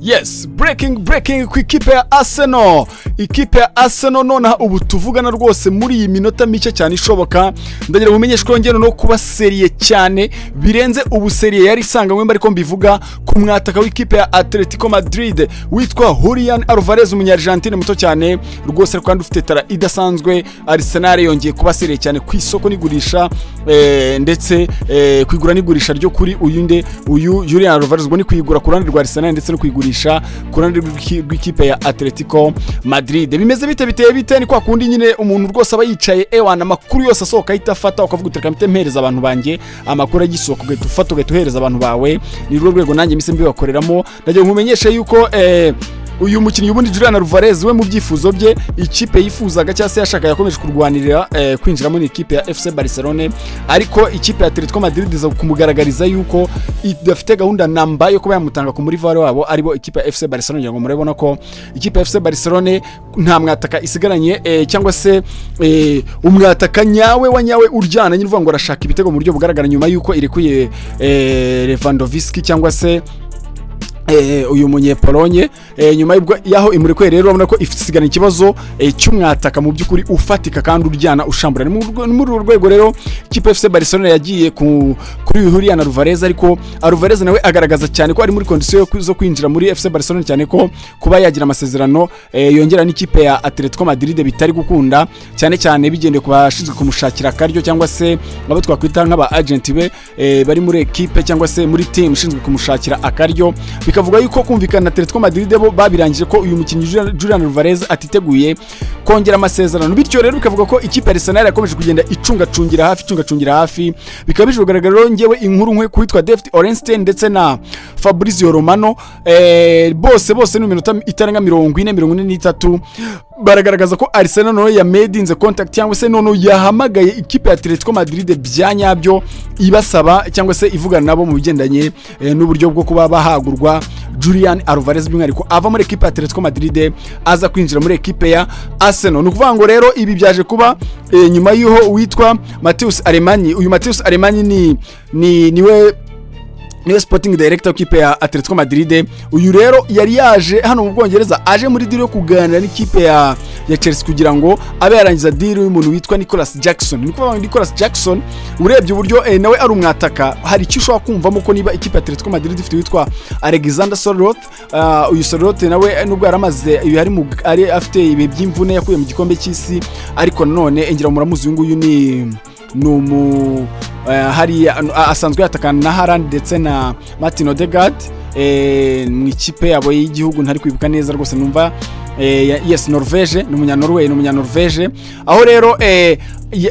Yes, breaking ku ikipe ya Arsenal. Ikipe ya Arsenal nonaha ubu tuvugana rwose muri iyi minota mike cyane ishoboka. Ndagira kumenyeshwa ngeno no kuba serie cyane birenze ubu serie yari sanganywe ariko mbivuga ku mwataka w'ikipe ya Atletico Madrid witwa Julian Alvarez umunyargentine muto cyane rwose kandi ufite tara idasanzwe. Arsenal yongeye kuba serie cyane ku isoko nigurisha ndetse kwigura nigurisha ryo kuri uyu Julian Alvarez ubwo ni kwigura ku ruhande rwa Arsenal ndetse no kwigura ku ruhande rw'ikipe ya Atletico Madrid. Bimeze bite ni kwa kundi nyine umuntu rwose aba yicaye ewana amakuru yose asohoka itafata ukavuga utereka mtempereza abantu banjye amakuru agisohoka ugahita ugaheza abantu bawe. Ni rwo rwego nanjye mise mbibakoreramo. Ndagiye nkumenyesha yuko uyu mukinnyi ubundi Julian Alvarez we mu byifuzo bye ikipe yifuzaga cyangwa se yashaka yakomeje kurwanirira kwinjira muri ikipe ya FC Barcelona, ariko ikipe ya Atletico Madrid iza kumugaragariza yuko idafite gahunda namba yo kuba yamutanga ku muri vare wabo aribo ikipe ya FC Barcelona. Ngo murabona ko ikipe ya FC Barcelona nta mwataka isigaranye cyangwa se umwataka nyawe uryana nyine uvuga ngo arashaka ibitego mu buryo bugaragara nyuma yuko irekuye Lewandowski cyangwa se uyu munyepolonye nyuma yaho imurekuye. Rero urabona ko ifisigana ikibazo cy'umwataka mu byukuri ufatika kandi uryana ushambura. Ni muri urwego rero ikipe FC Barcelona yagiye kuri Julian Alvarez, ariko Alvarez nawe agaragaza cyane ko ari muri condition zo kwinjira muri FC Barcelona, cyane ko kuba yagira amasezerano yongera n'ikipe ya Atletico Madrid bitari gukunda, cyane bigendeye ku bashinzwe kumushakira akaryo cyangwa se abo twakwita nk'aba agent be bari muri equipe cyangwa se muri team ishinzwe kumushakira akaryo. Bikavuga yuko kumvikana na Atletico Madrid bo babirangije ko uyu mukinnyi Julian Alvarez atiteguye kongera amasezerano, bityo rero bikavuga ko ikipe ya Arsenal yakomeje kugenda icungacungira hafi. Bikaba bigaragara rero ngewe inkuru nkwe kuitwa David Ornstein ndetse na Fabrizio Romano bose no minota itarenga 40-43 baragaragaza ko Arsenal no ya made in the contact cyangwa se nono yahamagaye ikipe ya Atletico Madrid byanyabyo ibasaba cyangwa se ivugana nabo mu bigendanye n'uburyo bwo kuba bahagurwa Julian Alvarez by'umwihariko ava muri equipe ya Atletico Madrid aza kwinjira muri equipe ya Arsenal. Nukuvuga ngo rero ibi byaje kuba nyuma y'uho witwa Matheus Alemanni. Uyu Matheus Alemanni niwe sporting director w'ikipe ya Atletico Madrid. Uyu rero yari yaje hano mu Bwongereza aje muri deal yo kuganira n'ikipe ya Chelsea kugira ngo abe yarangiza deal y'umuntu witwa Nicholas Jackson. Nicholas Jackson urebye uburyo nawe ari umwataka, hari icyo ushobora kumvamo ko niba ikipe ya Atletico Madrid ifite witwa Alexander Sørloth. Uyu Sørloth nawe nubwo yaramaze ari afite ibe by'imvune yakuye mu gikombe cy'isi, ariko none engira muramuzi uyu nguyu ni hari asanzwe yatakana na Haaland ndetse na Martin Odegaard mu ikipe yabo y'igihugu ntari kwibuka neza rwose numva yes Norvege ni umunyanorvege aho rero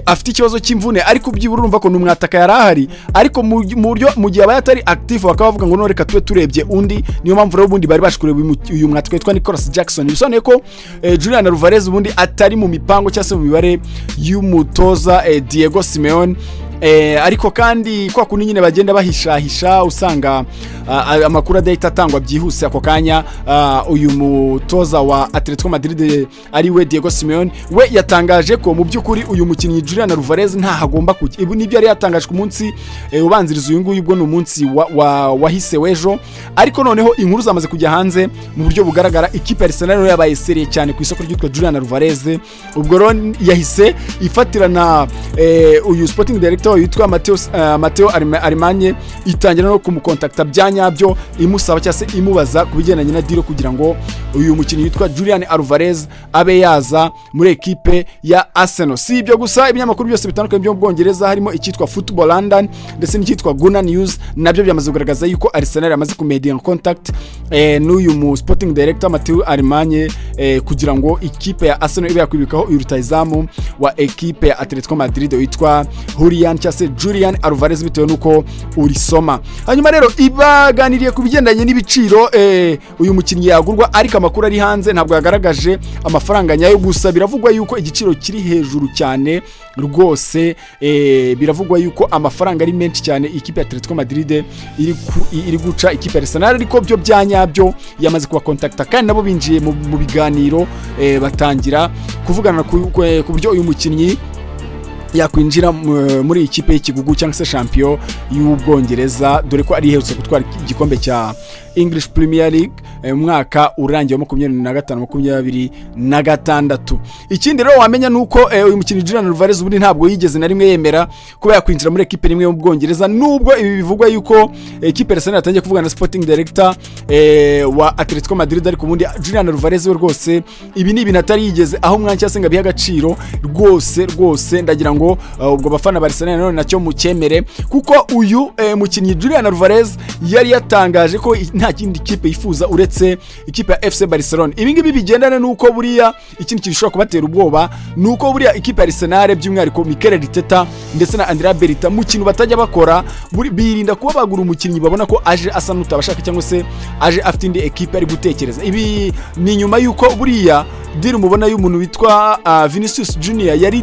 afite ikibazo cy'imvune, ariko byibura urumva ko numwataka yarahari, ariko mu buryo mu gihe abaye atari active bakavuga ngo none reka tube turebye undi. Niyo mpamvu rero ubundi bari bashikureba uyu mwataka witwa Nicholas Jackson. Bisobanuye ko Julian Alvarez ubundi atari mu mipango cyangwa se mu mibare y'umutoza Diego Simeone. Ariko kandi kwa kundi nyine bagenda bahishahisha usanga amakuru adahita atangwa byihuse ako kanya. Uyu mutoza wa Atletico Madrid ari we Diego Simeone we yatangaje ko mu byukuri uyu mukinnyi Julian Alvarez nta hagomba kujya. Ibu nibyo yari yatangaje ku munsi ubanziriza uyu nguyu ubwo ni umunsi wahise wejo, ariko noneho inkuru zamaze kujya hanze mu buryo bugaragara. Ikipe ya Arsenal yabaye serie cyane ku isoko ryitwa Julian Alvarez. Ubwo rero yahise ifatirana uyu sporting director yitwa Matteo Alemanni itangira no kumukontakta byanyabyo imusaba cyase imubaza kubigendanye na deal kugira ngo uyu mukinnyi yitwa Julian Alvarez abe yaza muri equipe ya Arsenal. Si ibyo gusa, ibinyamakuru byose bitandukanye byo mu Bwongereza harimo icyitwa Football London ndetse n'icyitwa Gunner News nabyo byamaze kugaragaza yuko Arsenal yamaze kumedi in contact n'uyu mu sporting director Matteo Alemanni kugira ngo ikipe ya Arsenal ibe yakwibikaho uyu rutayizamu wa equipe ya Atletico Madrid witwa Julian Alvarez bitewe nuko urisoma. Hanyuma rero ibaganiriye ku bigendanye n'ibiciro uyu mukinnyi yagurwa, ariko amakuru ari hanze ntabwo yagaragaje amafaranga nyayo. Gusa biravugwa yuko igiciro kiri hejuru cyane rwose, biravugwa yuko amafaranga ari menshi cyane ikipe ya Atletico Madrid iri guca ikipe ya Arsenal, ariko byo byanyabyo yamaze kuba contacta kandi nabo binjiye mu biganiro batangira kuvugana ku buryo uyu mukinnyi yakwinjira muri ikipe y'ikigugu cyangwa se champion y'Ubwongereza, dore ko ari iherutse gutwara igikombe cya English Premier League umwaka urangiye wa 2025-26. ikindi rero wamenya nuko uyu mukinnyi Julian Alvarez ubundi ntabwo yigeze na rimwe yemera kuba yakwinjira muri equipe rimwe mu Bwongereza, nubwo ibi bivugwa yuko equipe Arsenal yatangiye kuvugana na Sporting Director wa Atletico Madrid, ariko ubundi Julian Alvarez we rwose ibi ni ibintu atari yigeze aho umwanya cyangwa biha agaciro rwose ndagira ngo ubwo bafana ba Arsenal none nacyo mukemere, kuko uyu mukinnyi Julian Alvarez yari yatangaje ko nta kindi kipe yifuza uretse ikipe ya FC Barcelona. Ibi ngibi bigendana nuko buriya ikintu kirishobora kubatera ubwoba nuko buriya ikipe ya Arsenal by'umwihariko Mikel Arteta ndetse na Andrea Berita mu kintu batajya bakora birinda kuba bagura umukinnyi babona ko aje asa n'utabashaka cyangwa se aje afite indi ekipe ari gutekereza. Ibi ni nyuma yuko buriya deal mubona y'umuntu witwa Vinicius Junior yari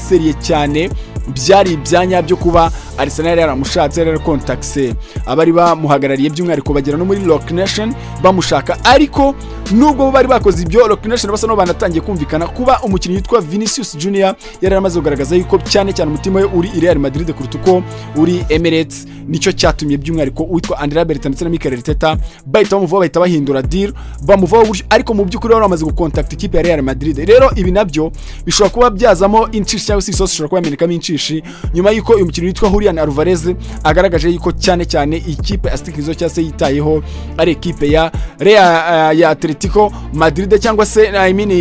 seriye cyane, byari ibyanya byo kuba Arsenal yaramushatse yarakontakse abari bamuhagarariye by'umwihariko bagera no muri Rock Nation bamushaka, ariko nubwo bari bakoze ibyo Rock Nation basa no banatangiye kumvikana kuba umukinnyi witwa Vinicius Junior yari amaze kugaragaza yuko cyane umutima we uri Real Madrid kuruta uko uri Emirates, nicyo cyatumye by'umwihariko witwa Andrea Berta ndetse na Mikel Arteta bahita bahindura deal bamuvaho, ariko mu by'ukuri bari bamaze gukontakta ikipe ya Real Madrid. Rero ibi nabyo bishobora kuba byazamo inshishi cyangwa se isosi ishobora kuba yamenekamo inshishi nyuma yuko uyu mukinnyi witwa Julian Alvarez agaragaje yuko cyane ikipe astikirizo cyangwa se yitayeho ari ikipe ya Atletico Madrid cyangwa se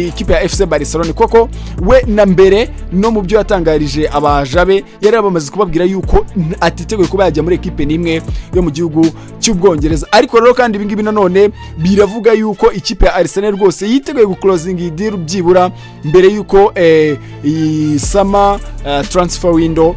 ikipe ya FC Barcelona, koko we na mbere no mu byo yatangarije abajabe yari bamaze kubabwira yuko atiteguye kuba yajya muri ekipe nimwe yo mu gihugu cy'Ubwongereza. Ariko rero kandi ibingibi nanone biravuga yuko ikipe ya Arsenal rwose yiteguye guclosing deal byibura mbere yuko iyi summer transfer window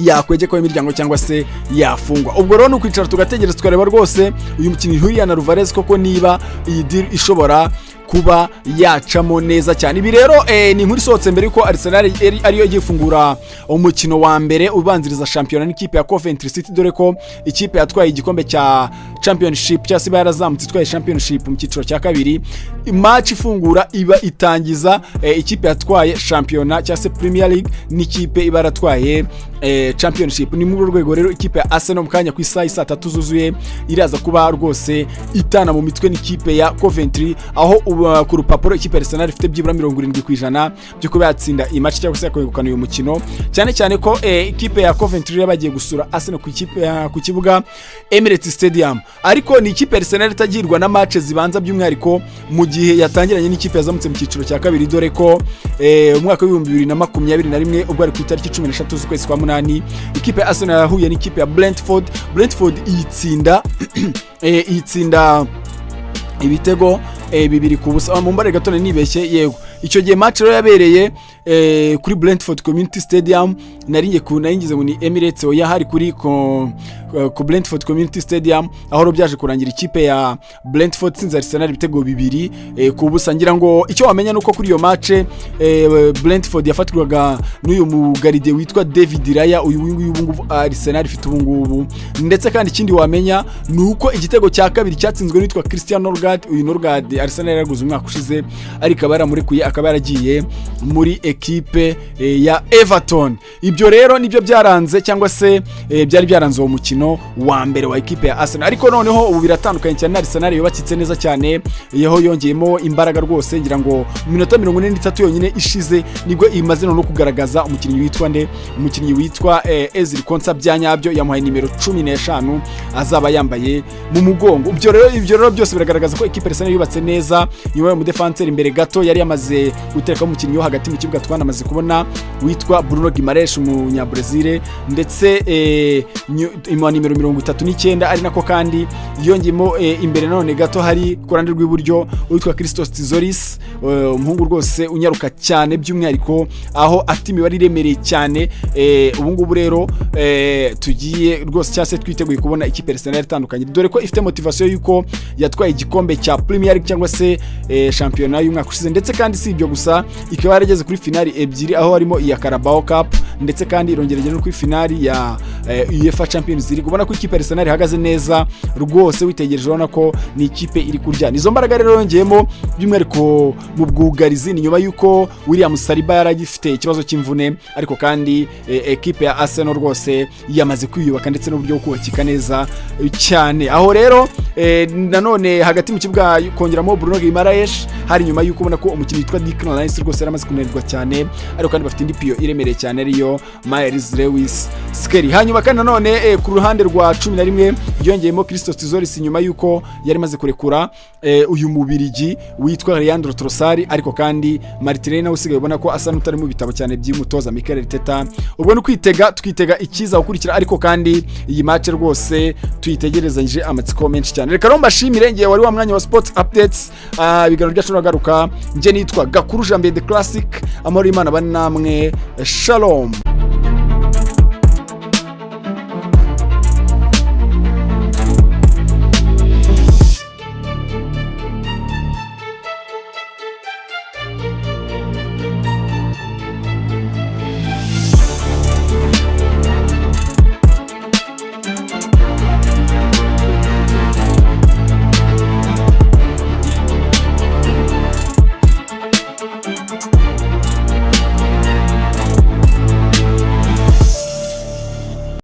yakwegekaho imiryango cyangwa se yafungwa. Ubwo rero n'ukwicara tugategereza tukareba rwose uyu mukinnyi Julian Alvarez koko niba iyi deal ishobora kuba yacamo neza cyane. Ibi rero ni inkuru isohotse mbere yuko Arsenal ariyo igiye gufungura umukino wa mbere ubanziriza shampiyona n'ikipe ya Coventry City, dore ko ikipe yatwaye igikombe cya Championship cyangwa se yarazamutse itwaye Championship mu cyiciro cya kabiri. Match ifungura iba itangiza ikipe yatwaye shampiyona cyangwa se Premier League n'ikipe iba yaratwaye Championship. Ni mu rwego rero ikipe ya Arsenal mu kanya ku isaha 3 zuzuye iraza kuba rwose itana mu mitwe n'ikipe ya Coventry, aho ku rupapuro ikipe ya Arsenal ifite byibura 70% byo kuba yatsinda iyi match cyangwa se kwegukana uyu mukino, cyane ko ikipe ya Coventry yabagiye gusura Arsenal ku kibuga Emirates Stadium. Ariko ni ikipe ya Arsenal itagirwa na match zibanza by'umwihariko mu gihe yatangiranye n'ikipe yazamutse mu cyiciro cya kabiri, dore ko umwaka wa 2021 ubwo ari ku itariki 13 z'ukwezi kwa 8 ikipe ya Arsenal yahuye n'ikipe ya Brentford iyitsinda ibitego 2-0 mu mbare gatone nibeshye. Yego icyo gihe match rero yabereye kuri Brentford Community Stadium, naringize ngo ni Emirates oya hari kuri ku Brentford Community Stadium, aho ro byaje kurangira ikipe ya Brentford sinza Arsenal ibitego 2 ku busa. Ngira ngo icyo wamenya nuko kuri iyo match Brentford yafatwaga n'uyu mugaride witwa David Raya, uyu ngubu Arsenal ifite ubungubu. Ndetse kandi ikindi wamenya nuko igitego cya kabiri cyatsinzwe n'itwa Christian Norgard. Uyu Norgard Arsenal yaraguze umwaka ushize ariko baramurekuye akaba yaragiye muri ekipe ya Everton. Ibyo rero nibyo byaranze cyangwa se byari byaranze uwo mukino wa mbere wa ekipe ya Arsenal. Ariko noneho ubu biratandukanye cyane, Arsenal yubakitse neza cyane, yeho yongeyemo imbaraga rwose. Ngira ngo mu minota 43 yonyine ishize nibwo imaze no kugaragaza umukinnyi witwa Ezri Konsa byanyabyo, yamuhaye nimero 15 azaba yambaye mu mugongo. Ibyo rero byose biragaragaza ko ekipe Arsenal yubatse neza. Nyuma mu defenseur imbere gato yari yamaze gutereka umukinnyi wo hagati mu kibuga twanamaze kubona witwa Bruno Guimaraes umunyabrazil, ndetse nimero 39 ari nako kandi yongemo imbere none gato hari kurande rw'iburyo witwa Christos Tizoris, umuhungu rwose unyaruka cyane by'umwihariko aho afite imibare iremereye cyane. Ubu ngubu rero tugiye rwose cyase twiteguye kubona ikipe Arsenal itandukanye, dore ko ifite motivation yuko yatwaye igikombe cya Premier League cyangwa se shampiyona y'umwaka ushize, ndetse kandi si ibyo gusa ikaba yarageze kuri final finali ebyiri aho harimo iya Carabao Cup ndetse kandi irongereye no kuri finali ya UEFA Champions League. Ubona ko ikipe Arsenal ihagaze neza rwose, witegereje ubona ko ni ikipe iri kurya. Nizo mbaraga rero yongeyemo by'umwihariko mu bwugarizi, ni nyuma yuko William Saliba yaragifite ikibazo cy'imvune, ariko kandi ekipe ya Arsenal rwose yamaze kwiyubaka ndetse n'uburyo bwo kubakika neza cyane. Aho rero nanone hagati mu kibuga kongeramo Bruno Guimaraes, hari nyuma yuko ubona ko umukinnyi witwa Declan Rice rwose yaramaze kunanirwa cyane, ariko kandi bafite indi piyo iremereye cyane ariyo Miles Lewis Skelly. Hanyuma kandi nanone ku ruhande rwa 11 yongeyemo Christos Zoris nyuma yuko yari maze kurekura uyu mubirigi witwa Leandro Trossard, ariko kandi Martinelli nawe usigaye ubona ko asa n'utari mu bitabo cyane by'umutoza Mikel Arteta. Ubwo no twitega ikiza gukurikira, ariko kandi iyi match rwose tuyitegerezanyije amatsiko menshi cyane. Reka rero mbashimire, ngiye wari wa mwanya wa Sports Updates, biganiro byacu nagaruka. Nje nitwa Gakuru Jambe the Classic, amahoro y'Imana bane namwe, shalom.